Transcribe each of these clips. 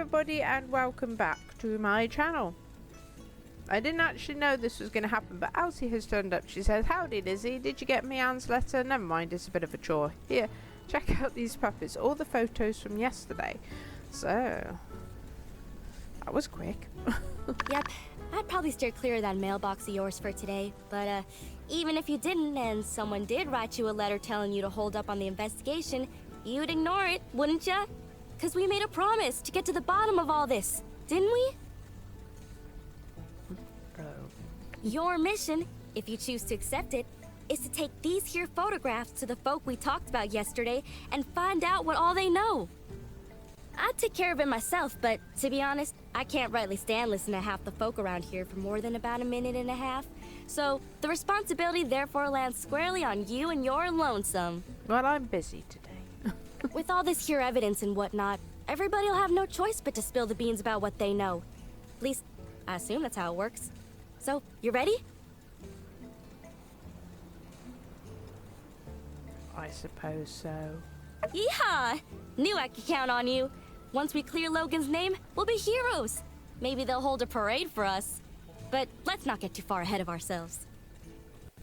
everybody and welcome back to my channel. I didn't actually know this was going to happen, but Elsie has turned up. She says, "Howdy Lizzie, did you get me Anne's letter?" Never mind, it's a bit of a chore. Here, check out these puppies, all the photos from yesterday. So, that was quick. Yep, I'd probably steer clear of that mailbox of yours for today, but even if you didn't and someone did write you a letter telling you to hold up on the investigation, you'd ignore it, wouldn't ya? 'Cause we made a promise to get to the bottom of all this, didn't we? Your mission, if you choose to accept it, is to take these here photographs to the folk we talked about yesterday and find out what all they know. I'd take care of it myself, but to be honest, I can't rightly stand listening to half the folk around here for more than about a minute and a half. So the responsibility therefore lands squarely on you and your lonesome. Well, I'm busy today. With all this here evidence and whatnot, everybody'll have no choice but to spill the beans about what they know. At least, I assume that's how it works. So, you ready? I suppose so. Yeehaw! Knew I could count on you. Once we clear Logan's name, we'll be heroes. Maybe they'll hold a parade for us. But let's not get too far ahead of ourselves.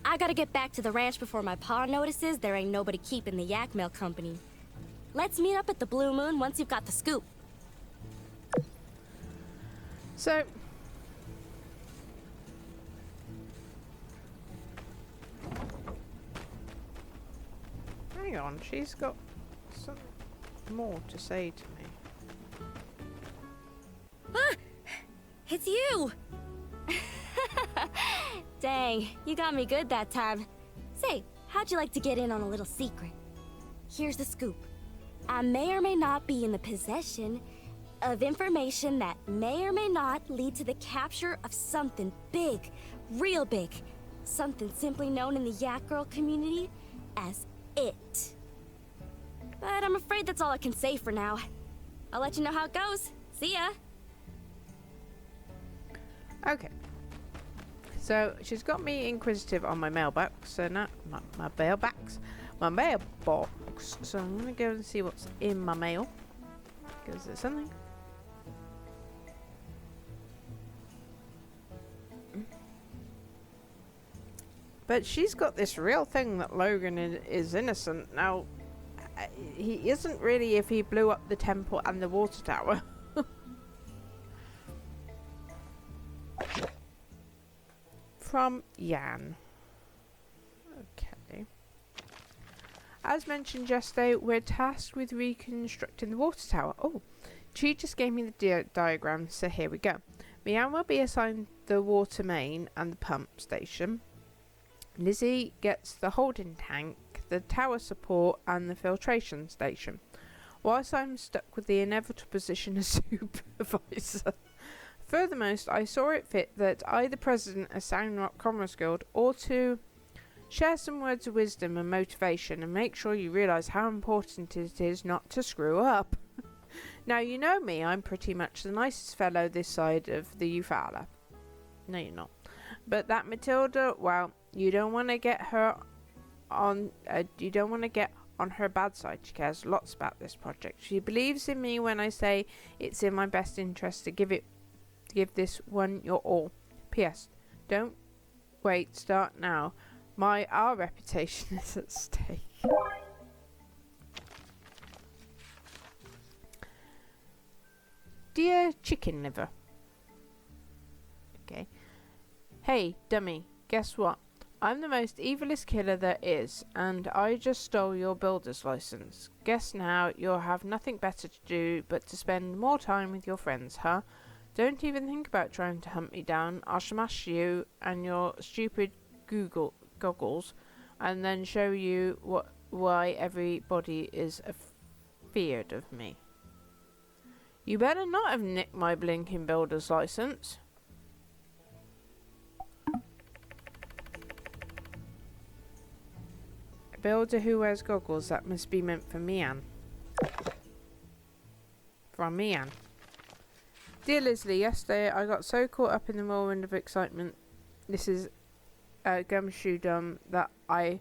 I gotta get back to the ranch before my pa notices there ain't nobody keeping the yak mail company. Let's meet up at the Blue Moon once you've got the scoop. So, hang on, she's got some more to say to me. Ah! It's you! Dang, you got me good that time. Say, how'd you like to get in on a little secret? Here's the scoop. I may or may not be in the possession of information that may or may not lead to the capture of something big, real big. Something simply known in the Yak Girl community as it. But I'm afraid that's all I can say for now. I'll let you know how it goes. See ya! Okay. So, she's got me inquisitive on my mailbox, so now, my mailbox. So I'm gonna go and see what's in my mail. Is there something? But she's got this real thing that Logan is innocent. Now, he isn't really if he blew up the temple and the water tower. From Jan. Okay. As mentioned yesterday, we're tasked with reconstructing the water tower. Oh, she just gave me the diagram, so here we go. Mian will be assigned the water main and the pump station. Lizzie gets the holding tank, the tower support and the filtration station. Whilst I'm stuck with the inevitable position as supervisor. Furthermost, I saw it fit that I, the president of Sandrock Commerce Guild, ought to share some words of wisdom and motivation and make sure you realise how important it is not to screw up. Now, you know me, I'm pretty much the nicest fellow this side of the Eufaula. No, you're not. But that Matilda, well, you don't want to get her on. You don't want to get on her bad side. She cares lots about this project. She believes in me when I say it's in my best interest to give this one your all. P.S. Don't wait. Start now. Our reputation is at stake. Dear Chicken Liver. Okay. Hey, dummy. Guess what? I'm the most evilest killer there is, and I just stole your builder's license. Guess now you'll have nothing better to do but to spend more time with your friends, huh? Don't even think about trying to hunt me down. I'll smash you and your stupid goggles, and then show you why everybody is feared of me. You better not have nicked my blinking builder's license. A builder who wears goggles, that must be meant for Mian. From Mian. Dear Leslie, yesterday I got so caught up in the whirlwind of excitement, this is gumshoedom, that I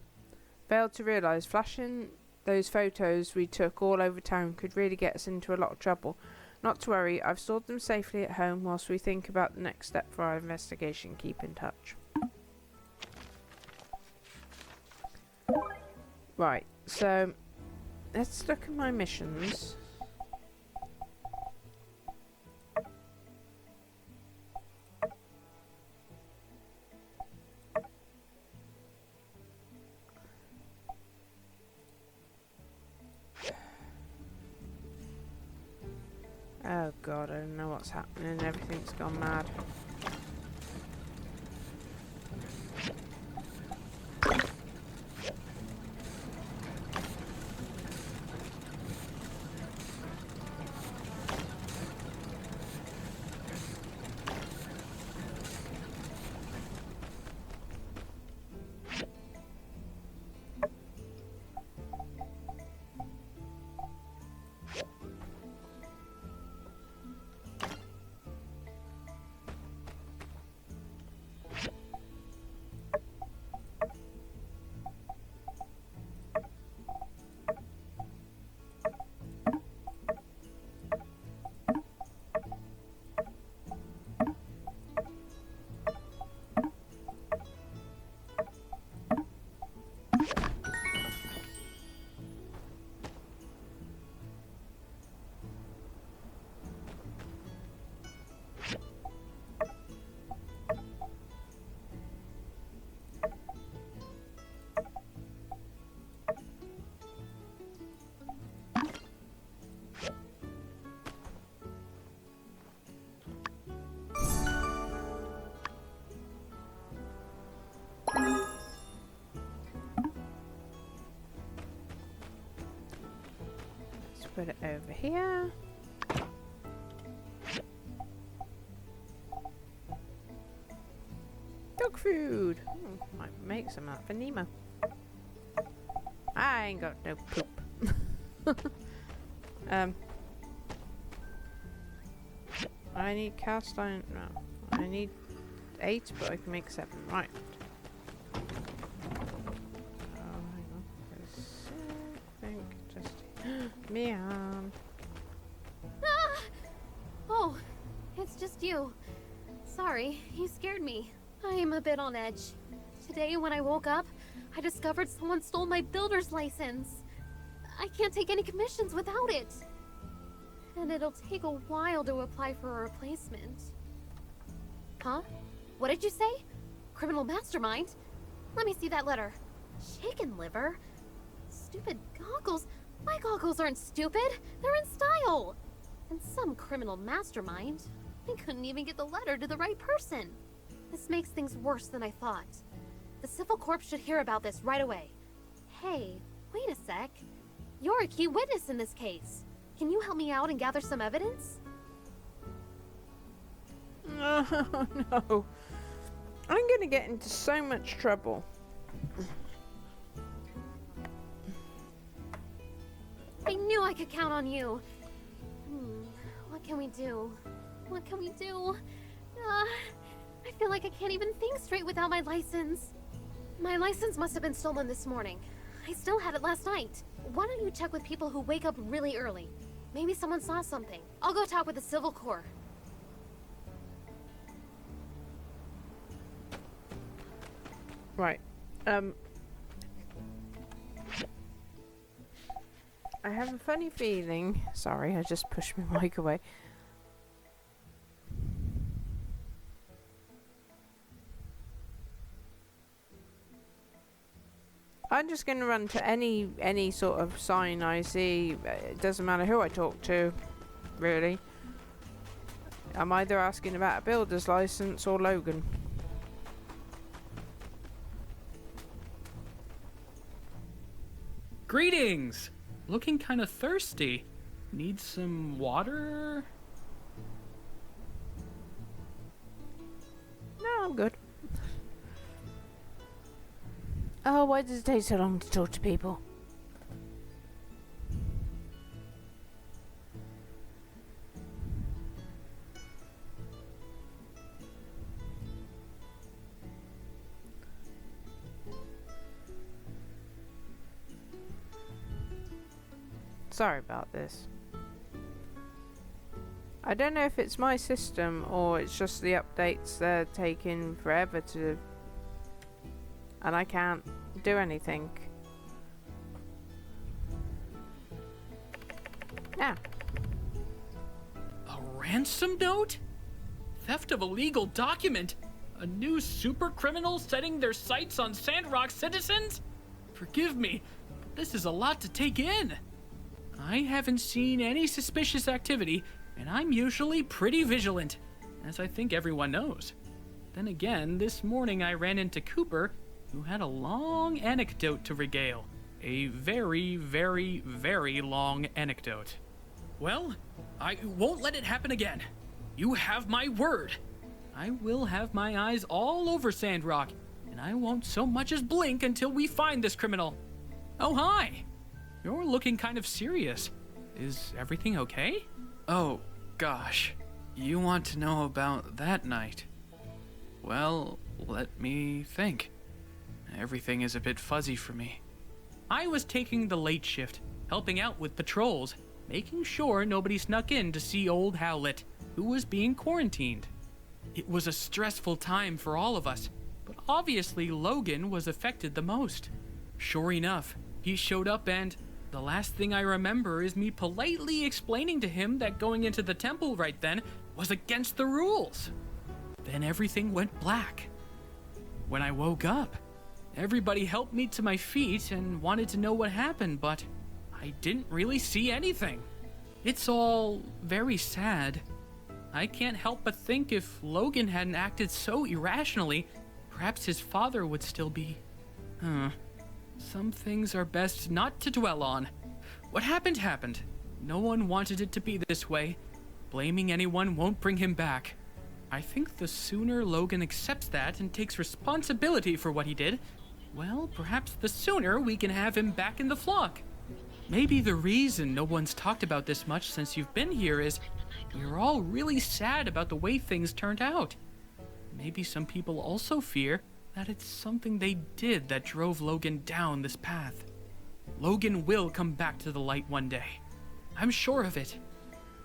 failed to realise flashing those photos we took all over town could really get us into a lot of trouble. Not to worry, I've stored them safely at home whilst we think about the next step for our investigation. Keep in touch. Right, so let's look at my missions. Oh god, I don't know what's happening. Everything's gone mad. Let's put it over here. Dog food! Might make some of that for Nemo. I ain't got no poop. I need cast iron. No. I need 8, but I can make 7. Right. Oh, hang on. I think just. Meow. Ah! Oh, it's just you. Sorry, you scared me. I am a bit on edge. Today, when I woke up, I discovered someone stole my builder's license. I can't take any commissions without it. And it'll take a while to apply for a replacement. Huh? What did you say? Criminal mastermind? Let me see that letter. Chicken liver? Stupid goggles? My goggles aren't stupid. They're in style. And some criminal mastermind. I couldn't even get the letter to the right person. This makes things worse than I thought. The Civil Corps should hear about this right away. Hey, wait a sec. You're a key witness in this case. Can you help me out and gather some evidence? Oh no. I'm gonna get into so much trouble. I knew I could count on you. What can we do? What can we do? I feel like I can't even think straight without my license. My license must have been stolen this morning. I still had it last night. Why don't you check with people who wake up really early? Maybe someone saw something. I'll go talk with the Civil Corps. Right. I have a funny feeling. Sorry, I just pushed my mic away. I'm just going to run to any sort of sign I see. It doesn't matter who I talk to, really. I'm either asking about a builder's license or Logan. Greetings! Looking kind of thirsty. Need some water? No, I'm good. Oh, why does it take so long to talk to people? Sorry about this. I don't know if it's my system or it's just the updates, they're taking forever to... And I can't do anything. Now. A ransom note? Theft of a legal document? A new super criminal setting their sights on Sandrock citizens? Forgive me, but this is a lot to take in. I haven't seen any suspicious activity, and I'm usually pretty vigilant, as I think everyone knows. Then again, this morning I ran into Cooper, who had a long anecdote to regale. A very, very, very long anecdote. Well, I won't let it happen again. You have my word. I will have my eyes all over Sandrock, and I won't so much as blink until we find this criminal. Oh, hi. You're looking kind of serious. Is everything okay? Oh, gosh. You want to know about that night? Well, let me think. Everything is a bit fuzzy for me. I was taking the late shift, helping out with patrols, making sure nobody snuck in to see old Howlett, who was being quarantined. It was a stressful time for all of us, but obviously Logan was affected the most. Sure enough, he showed up and the last thing I remember is me politely explaining to him that going into the temple right then was against the rules. Then everything went black. When I woke up, everybody helped me to my feet and wanted to know what happened, but I didn't really see anything. It's all very sad. I can't help but think if Logan hadn't acted so irrationally, perhaps his father would still be... Some things are best not to dwell on. What happened happened. No one wanted it to be this way. Blaming anyone won't bring him back. I think the sooner Logan accepts that and takes responsibility for what he did, well, perhaps the sooner we can have him back in the flock. Maybe the reason no one's talked about this much since you've been here is we're all really sad about the way things turned out. Maybe some people also fear that it's something they did that drove Logan down this path. Logan will come back to the light one day. I'm sure of it.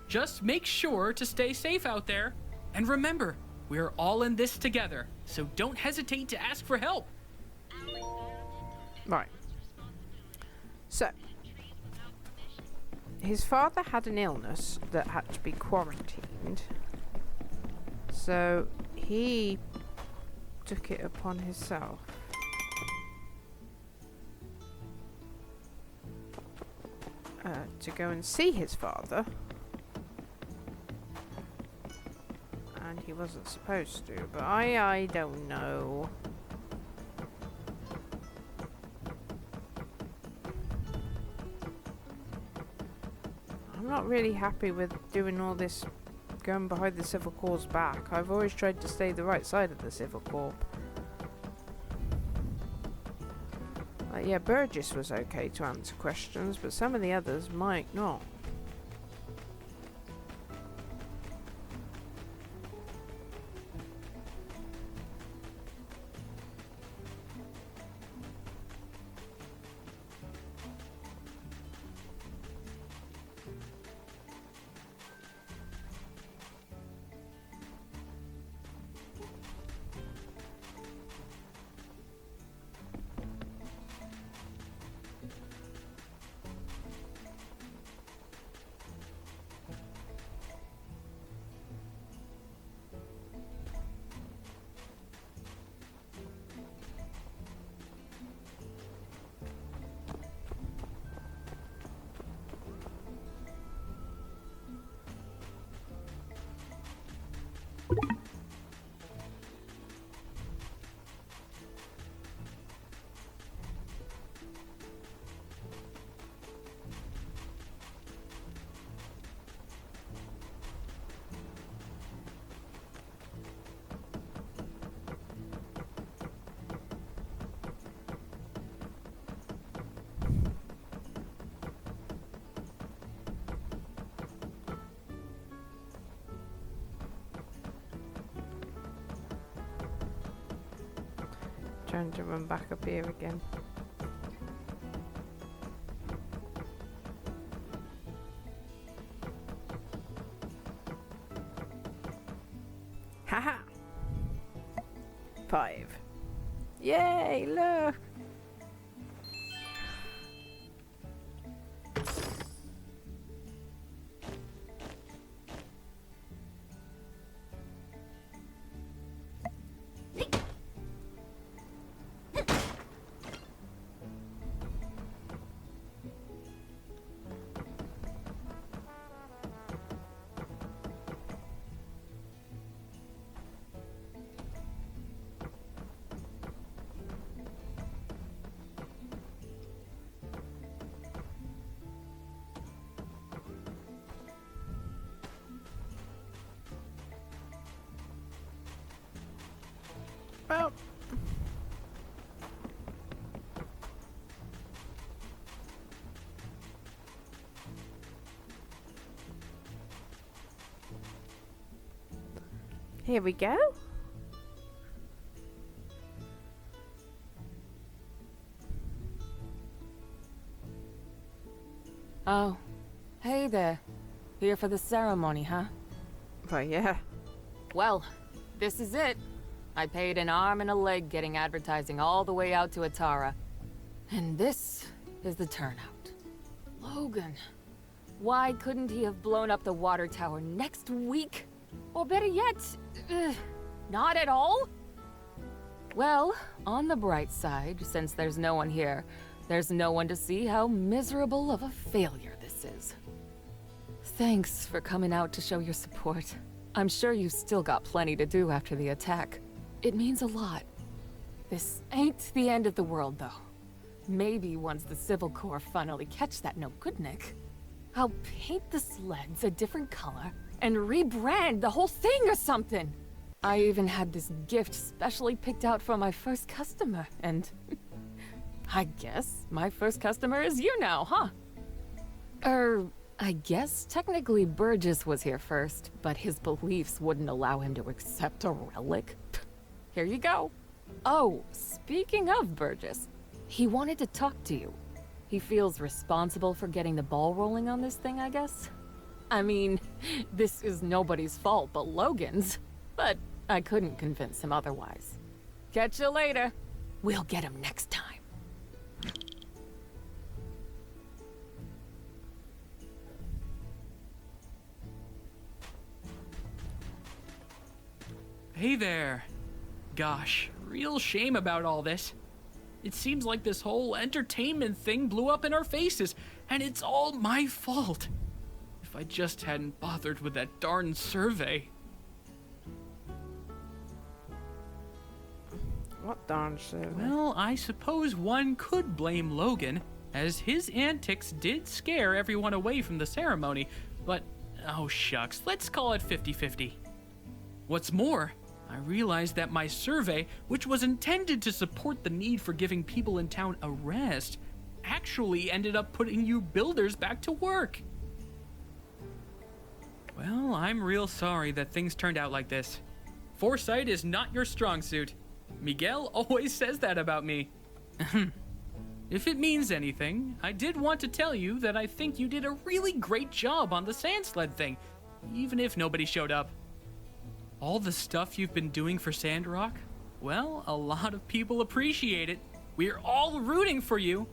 Just make sure to stay safe out there. And remember, we're all in this together, so don't hesitate to ask for help. Right. So, his father had an illness that had to be quarantined. So, he took it upon himself. To go and see his father. And he wasn't supposed to, but I don't know. I'm not really happy with doing all this, going behind the Civil Corps' back. I've always tried to stay the right side of the Civil Corps. Like, yeah, Burgess was okay to answer questions, but some of the others might not. Trying to run back up here again. Haha. 5. Yay, look. Well, here we go. Oh, hey there. Here for the ceremony, huh? Well, yeah. Well, this is it. I paid an arm and a leg getting advertising all the way out to Atara. And this is the turnout. Logan. Why couldn't he have blown up the water tower next week? Or better yet, not at all? Well, on the bright side, since there's no one here, there's no one to see how miserable of a failure this is. Thanks for coming out to show your support. I'm sure you've still got plenty to do after the attack. It means a lot. This ain't the end of the world, though. Maybe once the Civil Corps finally catch that no-good-Nick, I'll paint the sleds a different color and rebrand the whole thing or something. I even had this gift specially picked out for my first customer, and I guess my first customer is you now, huh? I guess technically Burgess was here first, but his beliefs wouldn't allow him to accept a relic. Here you go. Oh, speaking of Burgess, he wanted to talk to you. He feels responsible for getting the ball rolling on this thing, I guess. I mean, this is nobody's fault but Logan's, but I couldn't convince him otherwise. Catch you later. We'll get him next time. Hey there. Gosh, real shame about all this. It seems like this whole entertainment thing blew up in our faces, and it's all my fault. If I just hadn't bothered with that darn survey. What darn survey? Well, I suppose one could blame Logan, as his antics did scare everyone away from the ceremony, but oh shucks, let's call it 50-50. What's more, I realized that my survey, which was intended to support the need for giving people in town a rest, actually ended up putting you builders back to work. Well, I'm real sorry that things turned out like this. Foresight is not your strong suit. Miguel always says that about me. If it means anything, I did want to tell you that I think you did a really great job on the sand sled thing, even if nobody showed up. All the stuff you've been doing for Sandrock? Well, a lot of people appreciate it. We're all rooting for you.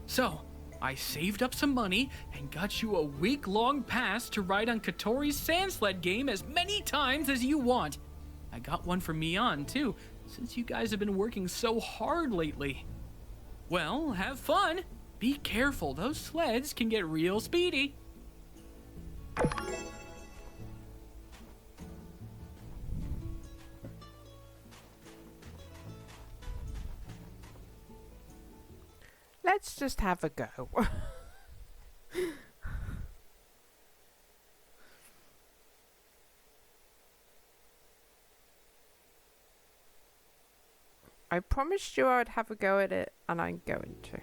So, I saved up some money and got you a week-long pass to ride on Katori's sand sled game as many times as you want. I got one for Mian, too, since you guys have been working so hard lately. Well, have fun. Be careful, those sleds can get real speedy. Let's just have a go. I promised you I'd have a go at it, and I'm going to.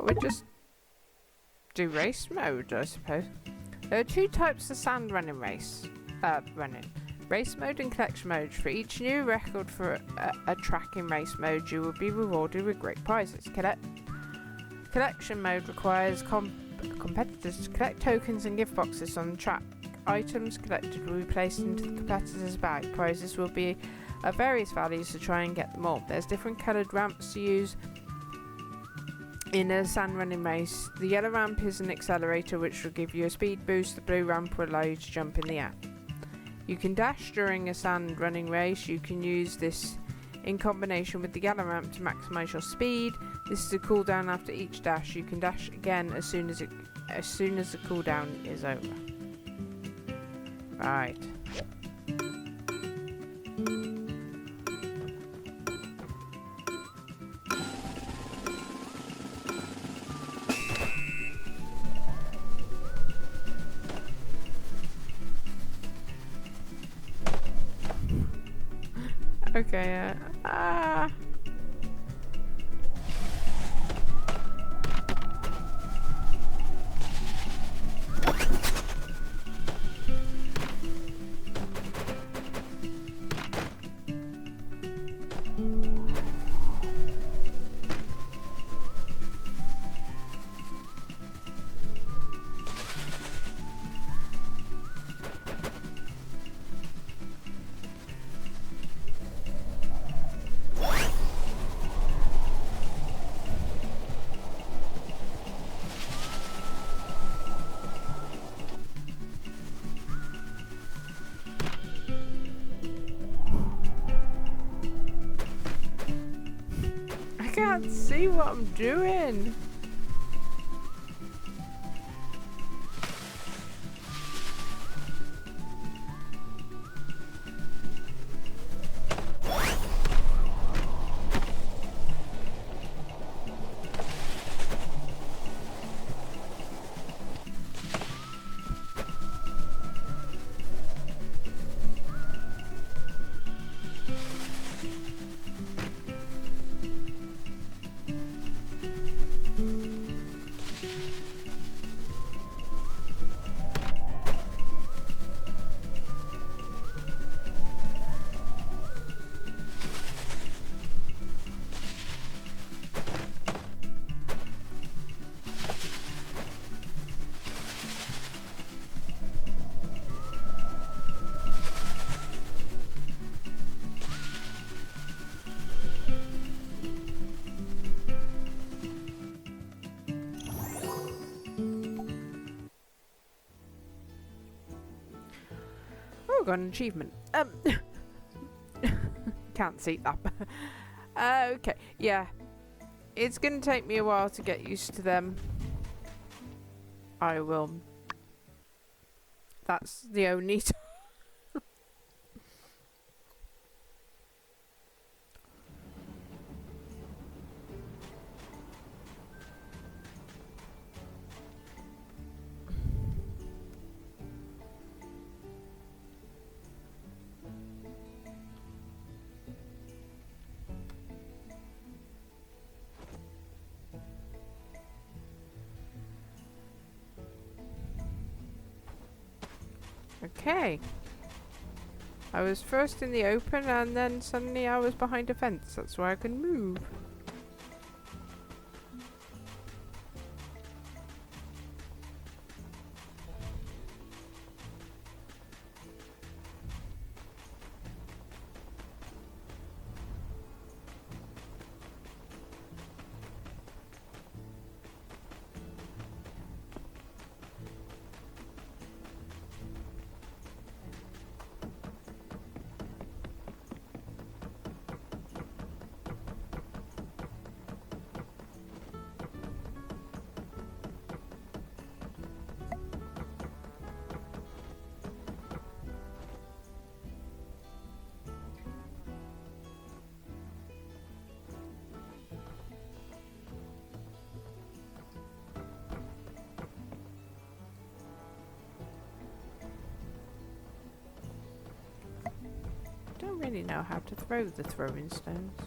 we'll just do race mode, I suppose. There are two types of sand running race. Race mode and collection mode. For each new record for a track in race mode, you will be rewarded with great prizes. Collection mode requires competitors to collect tokens and gift boxes on the track. Items collected will be placed into the competitor's bag. Prizes will be of various values to try and get them all. There's different coloured ramps to use in a sand running race. The yellow ramp is an accelerator which will give you a speed boost. The blue ramp will allow you to jump in the air. You can dash during a sand running race. You can use this in combination with the yellow ramp to maximise your speed. This is a cooldown after each dash. You can dash again as soon as the cooldown is over. Right. Okay, I can't see what I'm doing. Got an achievement. Can't see that. Okay, yeah. It's gonna take me a while to get used to them. I will. That's the only time. Okay. I was first in the open and then suddenly I was behind a fence. That's why I can move. Don't really know how to throw the throwing stones.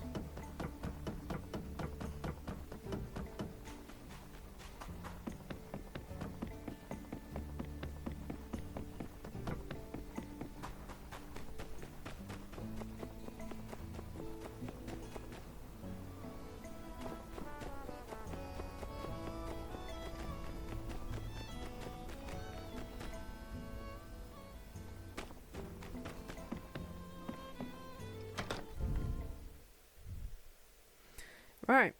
Right.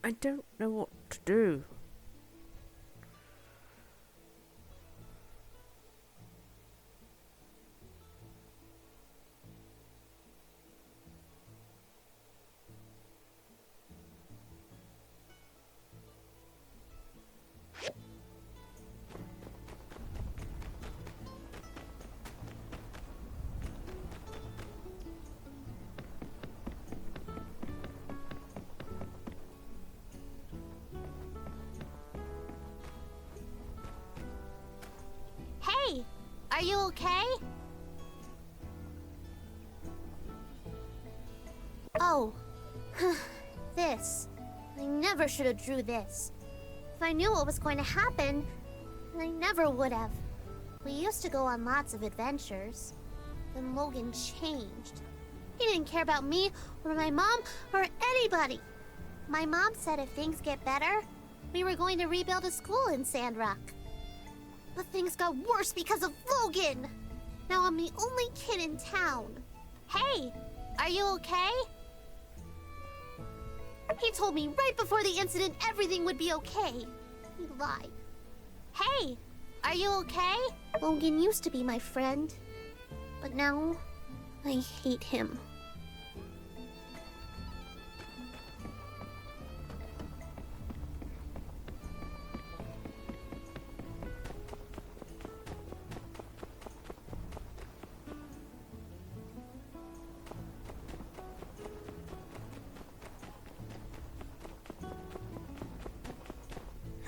I don't know what to do. Hey, are you okay? Oh, this. I never should have drew this. If I knew what was going to happen, I never would have. We used to go on lots of adventures. Then Logan changed. He didn't care about me or my mom or anybody. My mom said if things get better, we were going to rebuild a school in Sandrock. But things got worse because of Logan! Now I'm the only kid in town. Hey, are you okay? He told me right before the incident everything would be okay. He lied. Hey, are you okay? Logan used to be my friend, but now I hate him.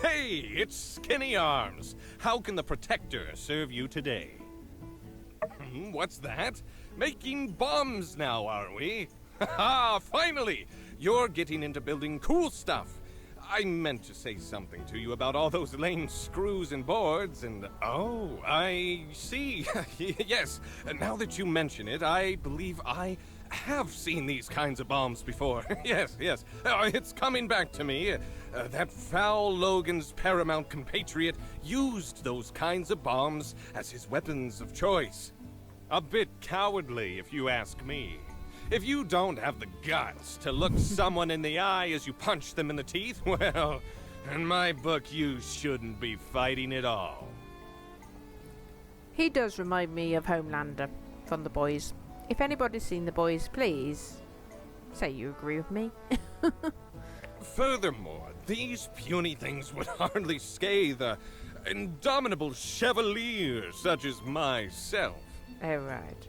Hey, it's Skinny Arms. How can the Protector serve you today? What's that? Making bombs now, are we? Haha, finally! You're getting into building cool stuff. I meant to say something to you about all those lame screws and boards, and oh, I see. Yes, now that you mention it, I believe I have seen these kinds of bombs before. Yes. It's coming back to me. That foul Logan's paramount compatriot used those kinds of bombs as his weapons of choice. A bit cowardly, if you ask me. If you don't have the guts to look someone in the eye as you punch them in the teeth, well, in my book, you shouldn't be fighting at all. He does remind me of Homelander from The Boys. If anybody's seen The Boys, please say you agree with me. Furthermore, these puny things would hardly scathe a indomitable chevalier such as myself. Oh, right.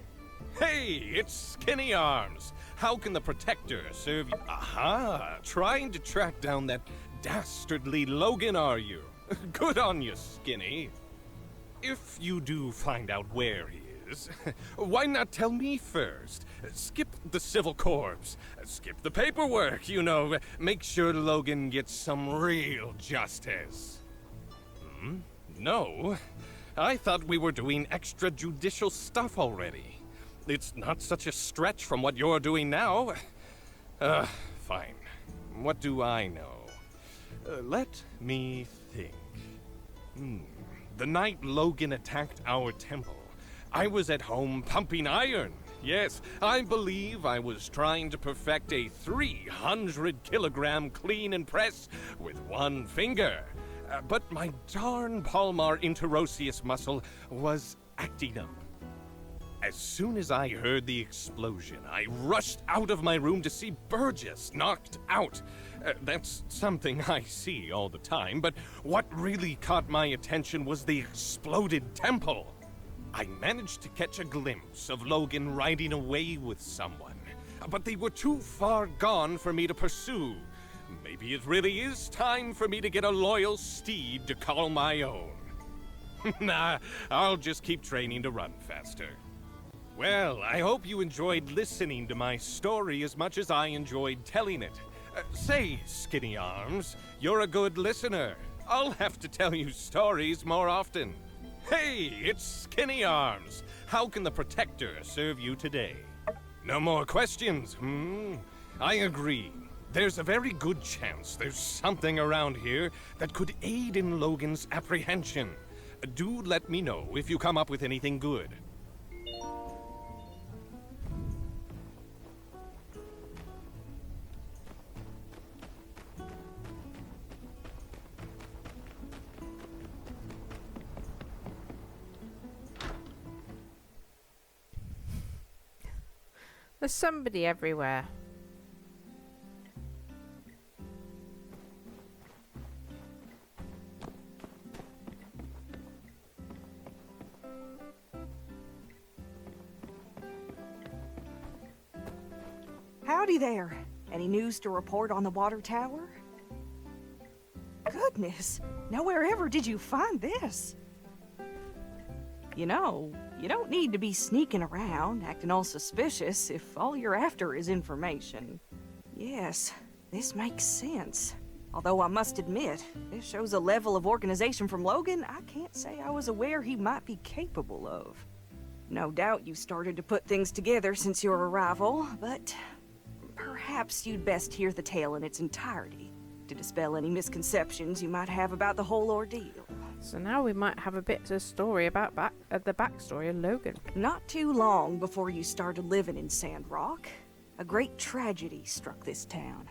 Hey, it's Skinny Arms. How can the Protector serve you? Aha, trying to track down that dastardly Logan, are you? Good on you, Skinny. If you do find out where he is, why not tell me first? Skip the civil corps. Skip the paperwork, you know. Make sure Logan gets some real justice. No. I thought we were doing extrajudicial stuff already. It's not such a stretch from what you're doing now. Fine. What do I know? Let me think. The night Logan attacked our temple, I was at home pumping iron. Yes, I believe I was trying to perfect a 300-kilogram clean and press with one finger. But my darn palmar interosseous muscle was acting up. As soon as I heard the explosion, I rushed out of my room to see Burgess knocked out. That's something I see all the time, but what really caught my attention was the exploded temple. I managed to catch a glimpse of Logan riding away with someone. but they were too far gone for me to pursue. Maybe it really is time for me to get a loyal steed to call my own. Nah, I'll just keep training to run faster. Well, I hope you enjoyed listening to my story as much as I enjoyed telling it. Say, Skinny Arms, you're a good listener. I'll have to tell you stories more often. Hey, it's Skinny Arms. How can the Protector serve you today? No more questions, I agree. There's a very good chance there's something around here that could aid in Logan's apprehension. Do let me know if you come up with anything good. There's somebody everywhere. Howdy there. Any news to report on the water tower? Goodness, nowhere ever did you find this. You know, you don't need to be sneaking around, acting all suspicious if all you're after is information. Yes, this makes sense. Although I must admit, this shows a level of organization from Logan I can't say I was aware he might be capable of. No doubt you started to put things together since your arrival, but perhaps you'd best hear the tale in its entirety to dispel any misconceptions you might have about the whole ordeal. So now we might have a bit of story about the backstory of Logan. Not too long before you started living in Sandrock, a great tragedy struck this town.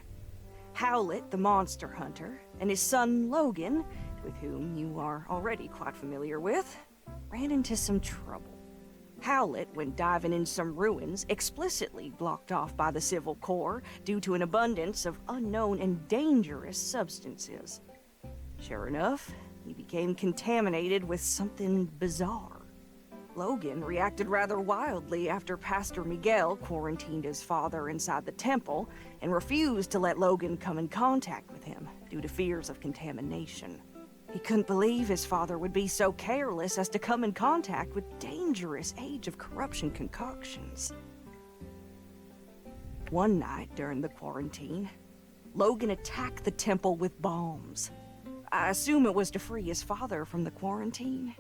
Howlett, the monster hunter, and his son Logan, with whom you are already quite familiar with, ran into some trouble. Howlett, when diving in some ruins, explicitly blocked off by the Civil Corps due to an abundance of unknown and dangerous substances. Sure enough, he became contaminated with something bizarre. Logan reacted rather wildly after Pastor Miguel quarantined his father inside the temple and refused to let Logan come in contact with him due to fears of contamination. He couldn't believe his father would be so careless as to come in contact with dangerous Age of Corruption concoctions. One night during the quarantine, Logan attacked the temple with bombs. I assume it was to free his father from the quarantine.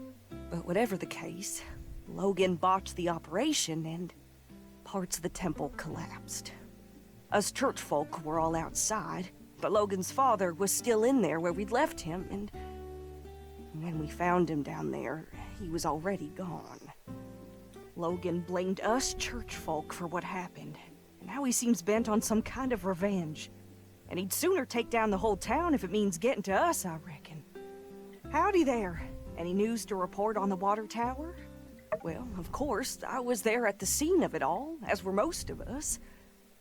But whatever the case, Logan botched the operation and parts of the temple collapsed. Us church folk were all outside, but Logan's father was still in there where we'd left him, and when we found him down there, he was already gone. Logan blamed us church folk for what happened, and now he seems bent on some kind of revenge. And he'd sooner take down the whole town if it means getting to us, I reckon. Howdy there. Any news to report on the water tower? Well, of course, I was there at the scene of it all, as were most of us.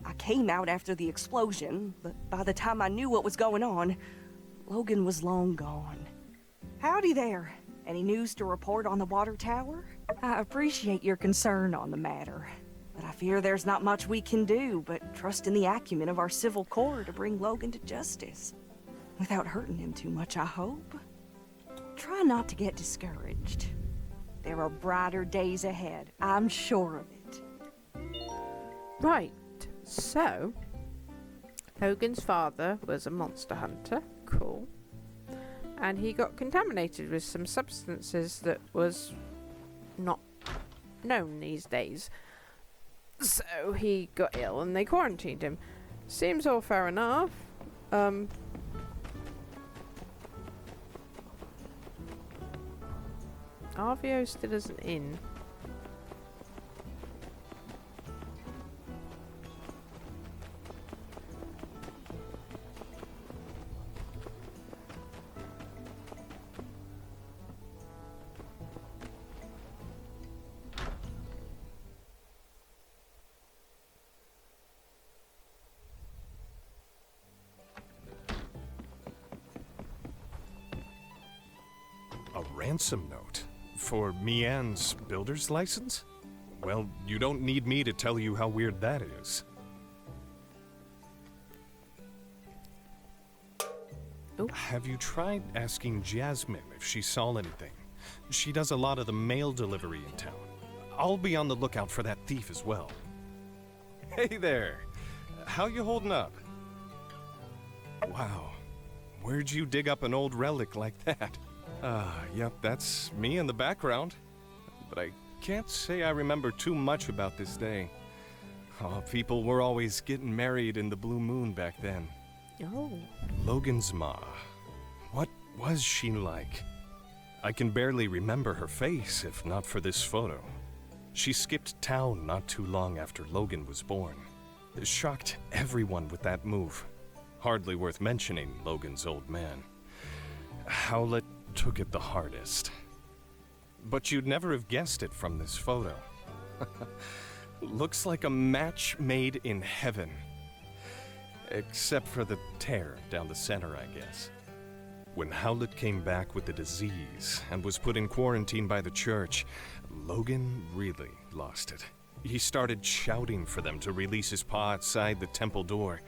I came out after the explosion, but by the time I knew what was going on, Logan was long gone. Howdy there. Any news to report on the water tower? I appreciate your concern on the matter, but I fear there's not much we can do but trust in the acumen of our Civil Corps to bring Logan to justice. Without hurting him too much, I hope. Try not to get discouraged. There are brighter days ahead, I'm sure of it. Right, so Logan's father was a monster hunter. Cool. And he got contaminated with some substances that was not known these days. So he got ill and they quarantined him. Seems all fair enough. RVO still isn't in. A ransom note? For Mian's builder's license? Well, you don't need me to tell you how weird that is. Oh. Have you tried asking Jasmine if she saw anything? She does a lot of the mail delivery in town. I'll be on the lookout for that thief as well. Hey there! How you holding up? Wow. Where'd you dig up an old relic like that? Yep, that's me in the background. But I can't say I remember too much about this day. Oh, people were always getting married in the blue moon back then. Oh. Logan's ma. What was she like? I can barely remember her face if not for this photo. She skipped town not too long after Logan was born. It shocked everyone with that move. Hardly worth mentioning Logan's old man. Howlett took it the hardest. But you'd never have guessed it from this photo. Looks like a match made in heaven. Except for the tear down the center, I guess. When Howlett came back with the disease and was put in quarantine by the church, Logan really lost it. He started shouting for them to release his paw outside the temple door.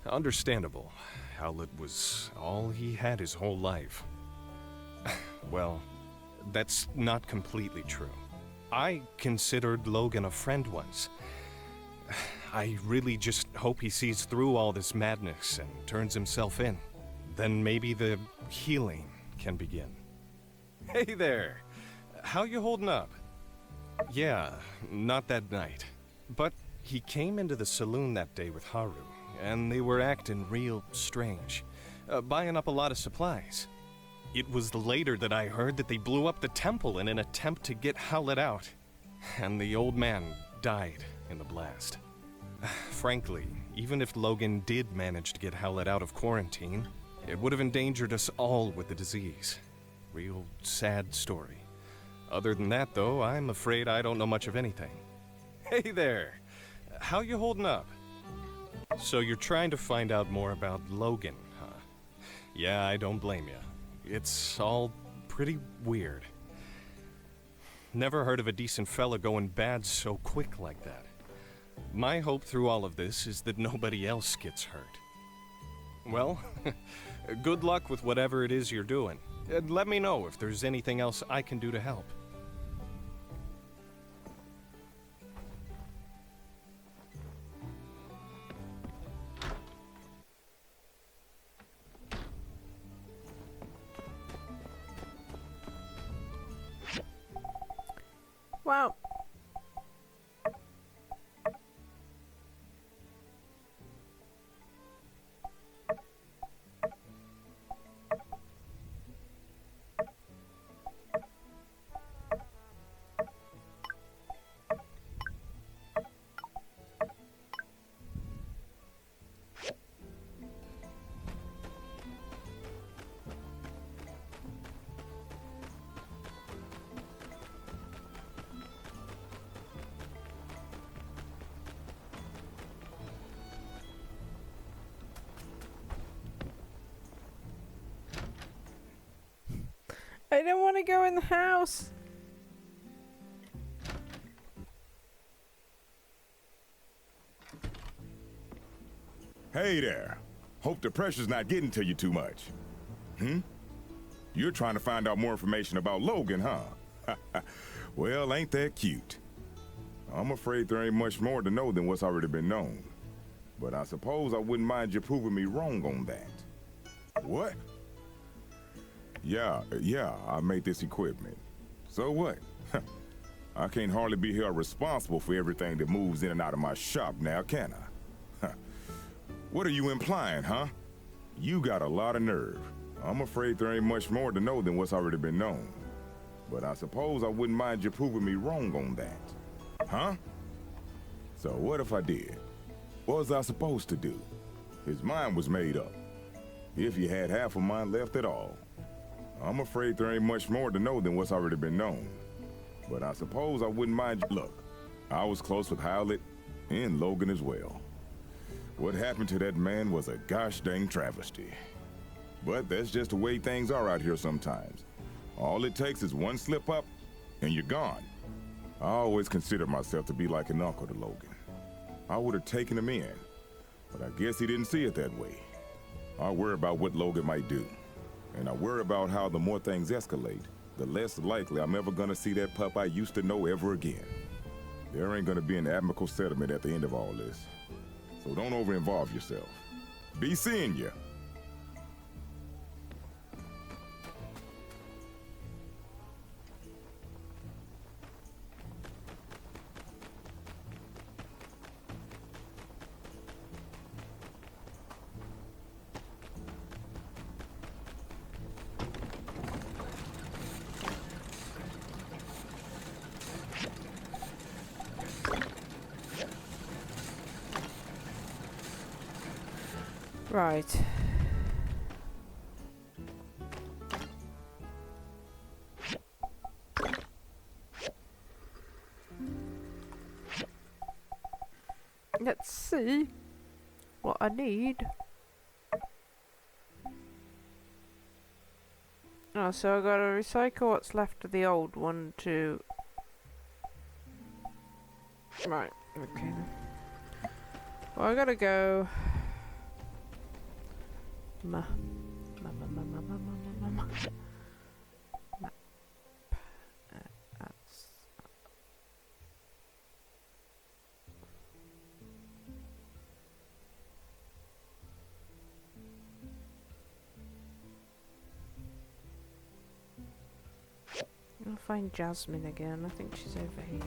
Understandable. Howlett was all he had his whole life. Well, that's not completely true. I considered Logan a friend once. I really just hope he sees through all this madness and turns himself in. Then maybe the healing can begin. Hey there! How you holding up? Yeah, not that night. But he came into the saloon that day with Haru, and they were acting real strange, buying up a lot of supplies. It was later that I heard that they blew up the temple in an attempt to get Howlett out, and the old man died in the blast. Frankly, even if Logan did manage to get Howlett out of quarantine, it would have endangered us all with the disease. Real sad story. Other than that, though, I'm afraid I don't know much of anything. Hey there! How you holding up? So you're trying to find out more about Logan, huh? Yeah, I don't blame you. It's all pretty weird. Never heard of a decent fella going bad so quick like that. My hope through all of this is that nobody else gets hurt. Well, good luck with whatever it is you're doing. And let me know if there's anything else I can do to help. Well, I don't want to go in the house. Hey there. Hope the pressure's not getting to you too much. You're trying to find out more information about Logan, huh? Well, ain't that cute? I'm afraid there ain't much more to know than what's already been known. But I suppose I wouldn't mind you proving me wrong on that. What? Yeah, I made this equipment. So what? I can't hardly be held responsible for everything that moves in and out of my shop now, can I? What are you implying, huh? You got a lot of nerve. I'm afraid there ain't much more to know than what's already been known. But I suppose I wouldn't mind you proving me wrong on that. Huh? So what if I did? What was I supposed to do? His mind was made up. If he had half of mine left at all. I'm afraid there ain't much more to know than what's already been known. But I suppose I wouldn't mind. Look, I was close with Howlett and Logan as well. What happened to that man was a gosh dang travesty. But that's just the way things are out here sometimes. All it takes is one slip up, and you're gone. I always considered myself to be like an uncle to Logan. I would have taken him in, but I guess he didn't see it that way. I worry about what Logan might do. And I worry about how the more things escalate, the less likely I'm ever gonna see that pup I used to know ever again. There ain't gonna be an amicable settlement at the end of all this. So don't over-involve yourself. Be seeing ya. Right. Let's see what I need. Oh, so I gotta recycle what's left of the old one to... Right, okay then. Well, I gotta go... Map. I'll find Jasmine again. I think she's over here.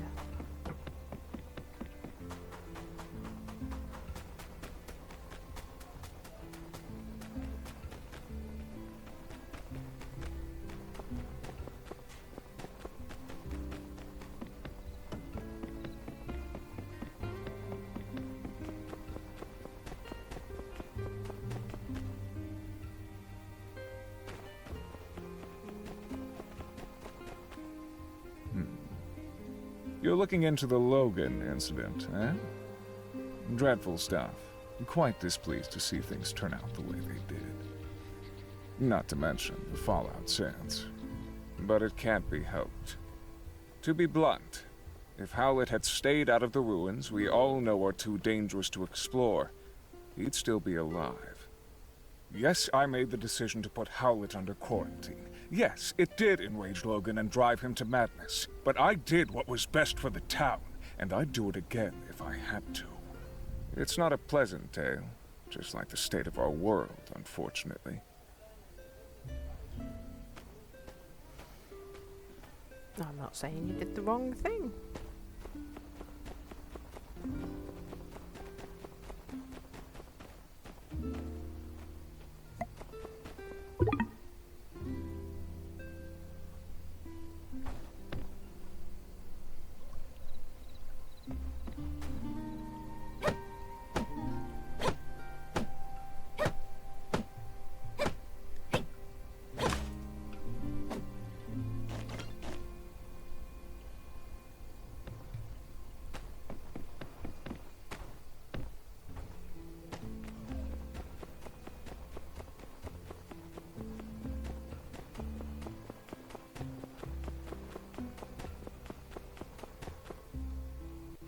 You're looking into the Logan incident, eh? Dreadful stuff. Quite displeased to see things turn out the way they did. Not to mention the fallout since. But it can't be helped. To be blunt, if Howlett had stayed out of the ruins we all know are too dangerous to explore, he'd still be alive. Yes, I made the decision to put Howlett under quarantine. Yes, it did enrage Logan and drive him to madness. But I did what was best for the town, and I'd do it again if I had to. It's not a pleasant tale, just like the state of our world, unfortunately. I'm not saying you did the wrong thing.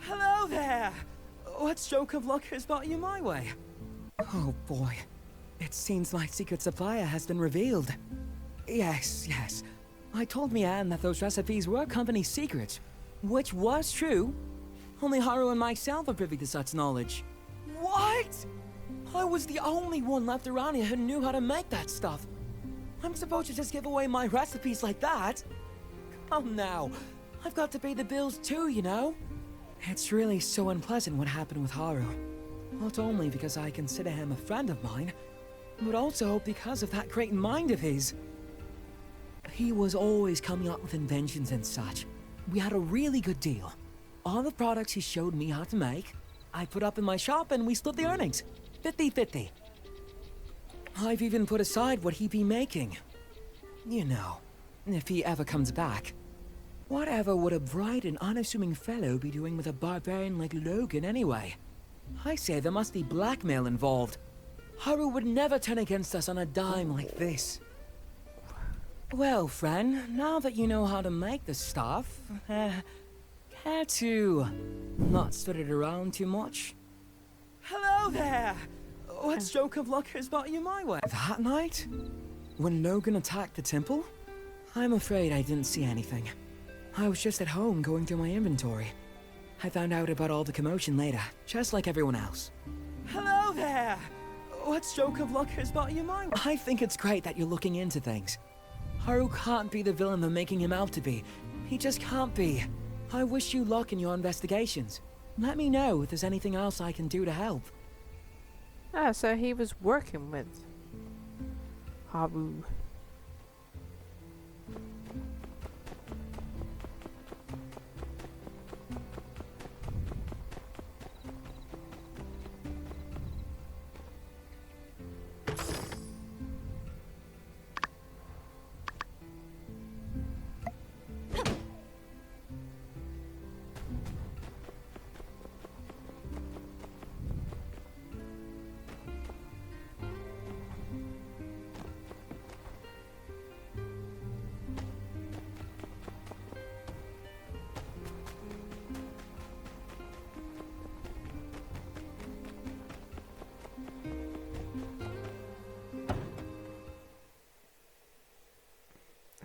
Hello there! What stroke of luck has brought you my way? Oh boy. It seems my secret supplier has been revealed. Yes. I told Mian that those recipes were company secrets, which was true. Only Haru and myself are privy to such knowledge. What? I was the only one left around here who knew how to make that stuff. I'm supposed to just give away my recipes like that? Come now. I've got to pay the bills too, you know? It's really so unpleasant what happened with Haru. Not only because I consider him a friend of mine, but also because of that great mind of his. He was always coming up with inventions and such. We had a really good deal. All the products he showed me how to make, I put up in my shop and we split the earnings. 50-50. I've even put aside what he'd be making. You know, if he ever comes back. Whatever would a bright and unassuming fellow be doing with a barbarian like Logan anyway? I say there must be blackmail involved. Haru would never turn against us on a dime like this. Well, friend, now that you know how to make the stuff, care to not spread it around too much? Hello there! what stroke of luck has brought you my way? That night? When Logan attacked the temple? I'm afraid I didn't see anything. I was just at home going through my inventory. I found out about all the commotion later, just like everyone else. Hello there! What stroke of luck has brought you my way? I think it's great that you're looking into things. Haru can't be the villain they're making him out to be. He just can't be. I wish you luck in your investigations. Let me know if there's anything else I can do to help. Ah, so he was working with Haru.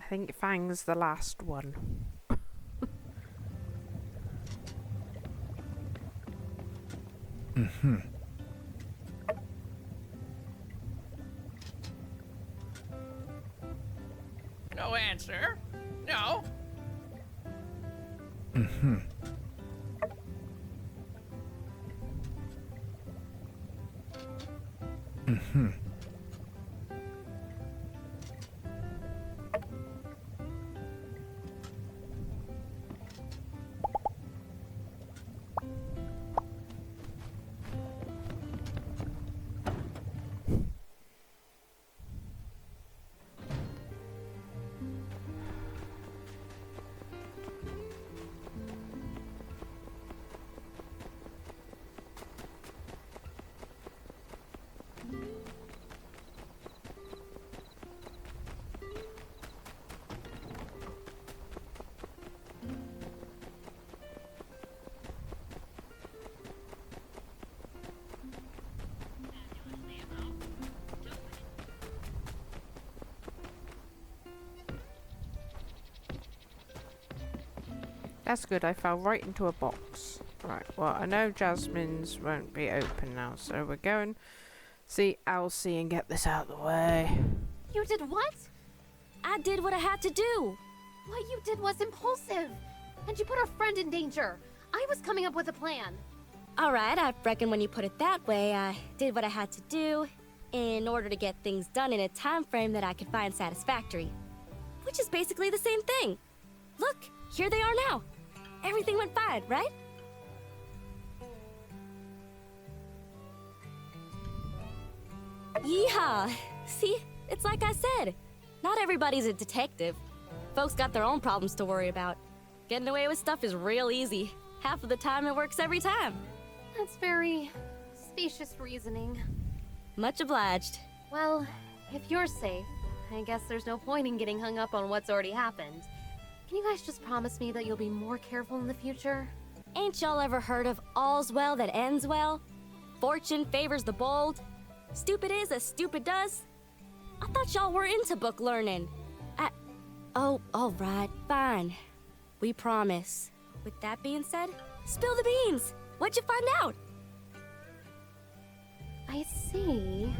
I think Fang's the last one. No answer? No? That's good, I fell right into a box. Right, well, I know Jasmine's won't be open now, so we're going to see Elsie and get this out of the way. You did what? I did what I had to do. What you did was impulsive. And you put our friend in danger. I was coming up with a plan. All right, I reckon when you put it that way, I did what I had to do in order to get things done in a time frame that I could find satisfactory. Which is basically the same thing. Look, here they are now. Everything went fine, right? Yeehaw! See, it's like I said. Not everybody's a detective. Folks got their own problems to worry about. Getting away with stuff is real easy. Half of the time it works every time. That's very specious reasoning. Much obliged. Well, if you're safe, I guess there's no point in getting hung up on what's already happened. Can you guys just promise me that you'll be more careful in the future? Ain't y'all ever heard of all's well that ends well? Fortune favors the bold. Stupid is as stupid does. I thought y'all were into book learning. Oh, all right, fine. We promise. With that being said, spill the beans. What'd you find out? I see.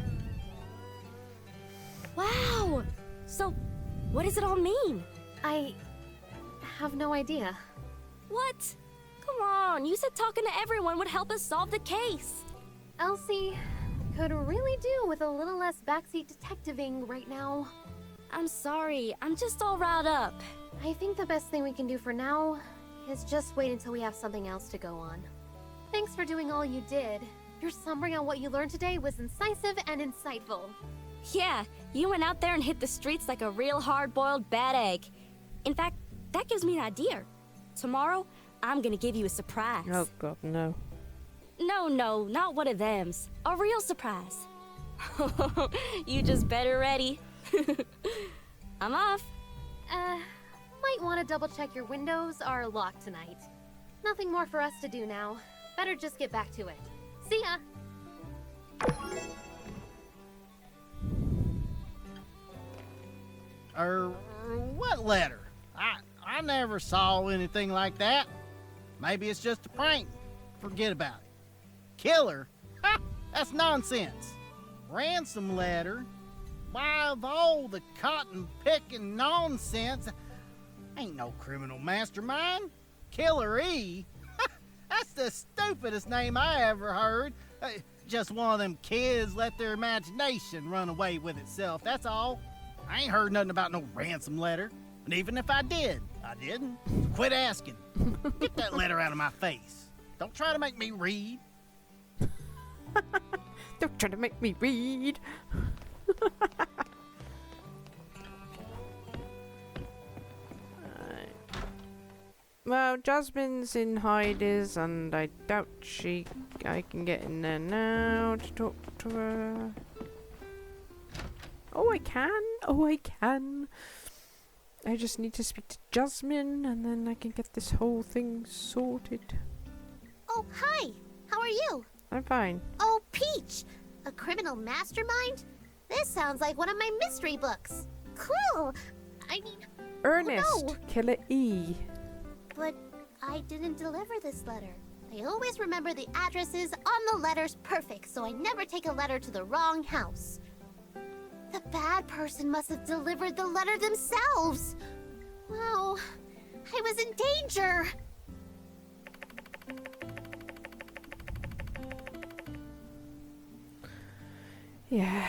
Wow! So, what does it all mean? I have no idea. What? Come on, you said talking to everyone would help us solve the case. Elsie could really do with a little less backseat detectiving right now. I'm sorry, I'm just all riled up. I think the best thing we can do for now is just wait until we have something else to go on. Thanks for doing all you did. Your summary on what you learned today was incisive and insightful. Yeah, you went out there and hit the streets like a real hard-boiled bad egg. In fact, that gives me an idea. Tomorrow, I'm gonna give you a surprise. Oh god, no. No, not one of thems. A real surprise. You just better ready. I'm off. Might want to double check your windows are locked tonight. Nothing more for us to do now. Better just get back to it. See ya! What letter? I never saw anything like that. Maybe it's just a prank. Forget about it. Killer? Ha! That's nonsense. Ransom letter? Why, of all the cotton-picking nonsense, ain't no criminal mastermind. Killer E? That's the stupidest name I ever heard. Just one of them kids let their imagination run away with itself, that's all. I ain't heard nothing about no ransom letter. And even if I did, I didn't. So quit asking. Get that letter out of my face. Don't try to make me read. Don't try to make me read. Well, Jasmine's in Heidi's, and I doubt I can get in there now to talk to her. Oh, I can. Oh, I can. I just need to speak to Jasmine, and then I can get this whole thing sorted. Oh, hi. How are you? I'm fine. Oh, Peach. A criminal mastermind? This sounds like one of my mystery books. Cool. I mean, Ernest, no. Killer E. But I didn't deliver this letter. I always remember the addresses on the letters perfect, so I never take a letter to the wrong house. The bad person must have delivered the letter themselves. Wow, I was in danger. Yeah.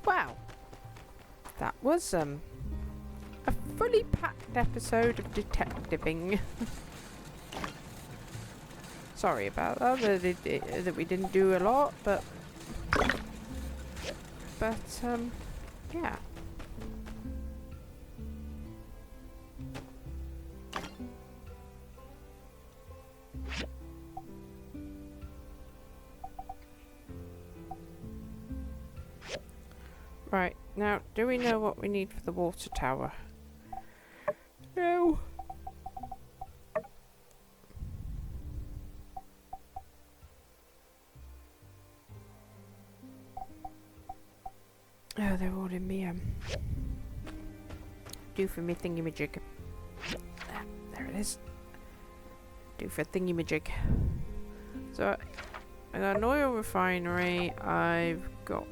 Wow. That was a fully packed episode of detectiving. Sorry about that we didn't do a lot, but yeah. Right, now, do we know what we need for the water tower? No. Oh, they're all in me, do for me thingy-majig. There it is. Do for thingy-majig. So, I got an oil refinery, I've got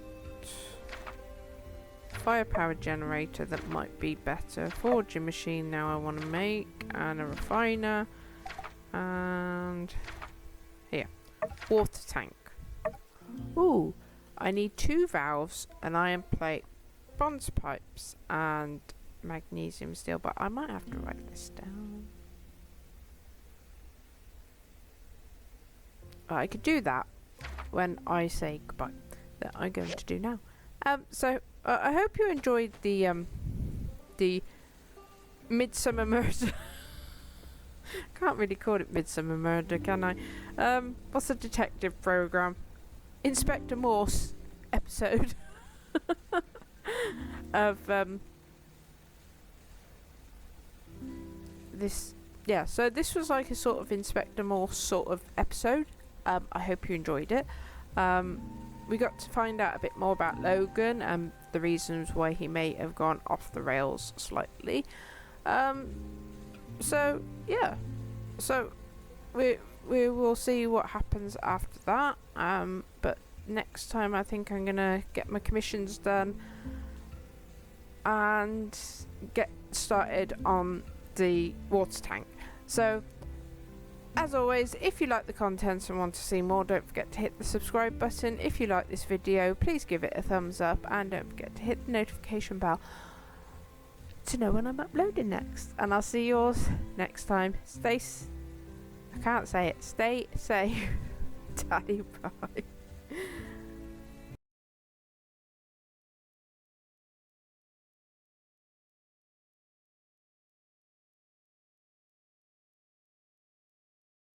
firepower generator that might be better, forging machine now I want to make, and a refiner, and here, water tank. Ooh, I need 2 valves, an iron plate, bronze pipes, and magnesium steel, but I might have to write this down. I could do that when I say goodbye, that I'm going to do now. So I hope you enjoyed the Midsummer Murder. Can't really call it Midsummer Murder, can I? What's the detective program? Inspector Morse episode of this. Yeah, so this was like a sort of Inspector Morse sort of episode. I hope you enjoyed it. We got to find out a bit more about Logan and the reasons why he may have gone off the rails slightly. So yeah, so we will see what happens after that. But next time I think I'm gonna get my commissions done and get started on the water tank. So as always, if you like the content and want to see more, don't forget to hit the subscribe button. If you like this video, please give it a thumbs up, and don't forget to hit the notification bell to know when I'm uploading next. And I'll see yours next time. I can't say it. Stay safe. Bye.